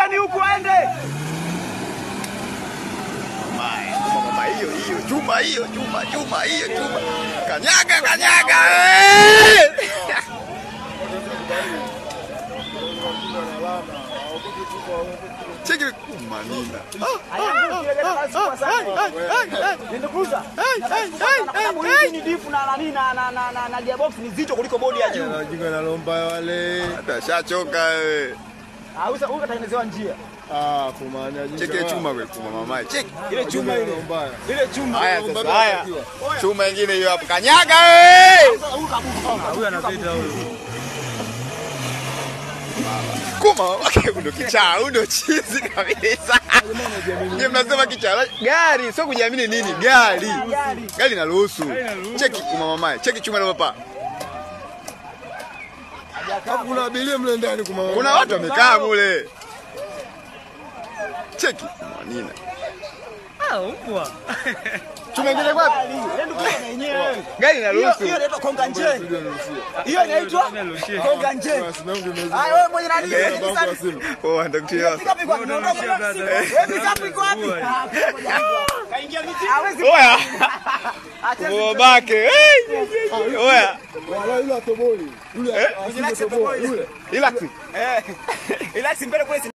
pembeni huku aende. Mama hiyo chuma hiyo chuma. Kanyaga. Cheki Manina. Ndio kuuza. Ni difu na gearbox ni zito kuliko bodi ya juu. Jinga na lomba wale. Atashachoka wewe. Huyu katengenezewa njia. Kwa maana jinga. Cheki chuma wewe kwa mama. Cheki Ile chuma ile. Ile chuma. Haya sasa haya. Chuma nyingine hiyo hapo. Kanyaga wewe. Huyu anapita huyu. Kuma wake ndo kichaa, ndo chizi kabisa. Nyie mnasema kichaa. Gari sio kujiamini nini? Gari inaruhusu. Cheki kwa mama. Cheki chuma la papa. Kuna abiria mle ndani kwa mama. Kuna watu wamekaa mule. Cheki Manina. Mbwa. Chuma ngine wapi? Ndio kwa yenyewe. Gari inaruhusu. Hiyo inaitwa konga nje. Hiyo inaitwa konga nje. Wewe mwenye nani? Nitakutia. Wewe pikapu iko wapi? Kaingia miti. Oya. Babake. Oya. Wala yule atoboi. Yule Relax. Relax mbele kule.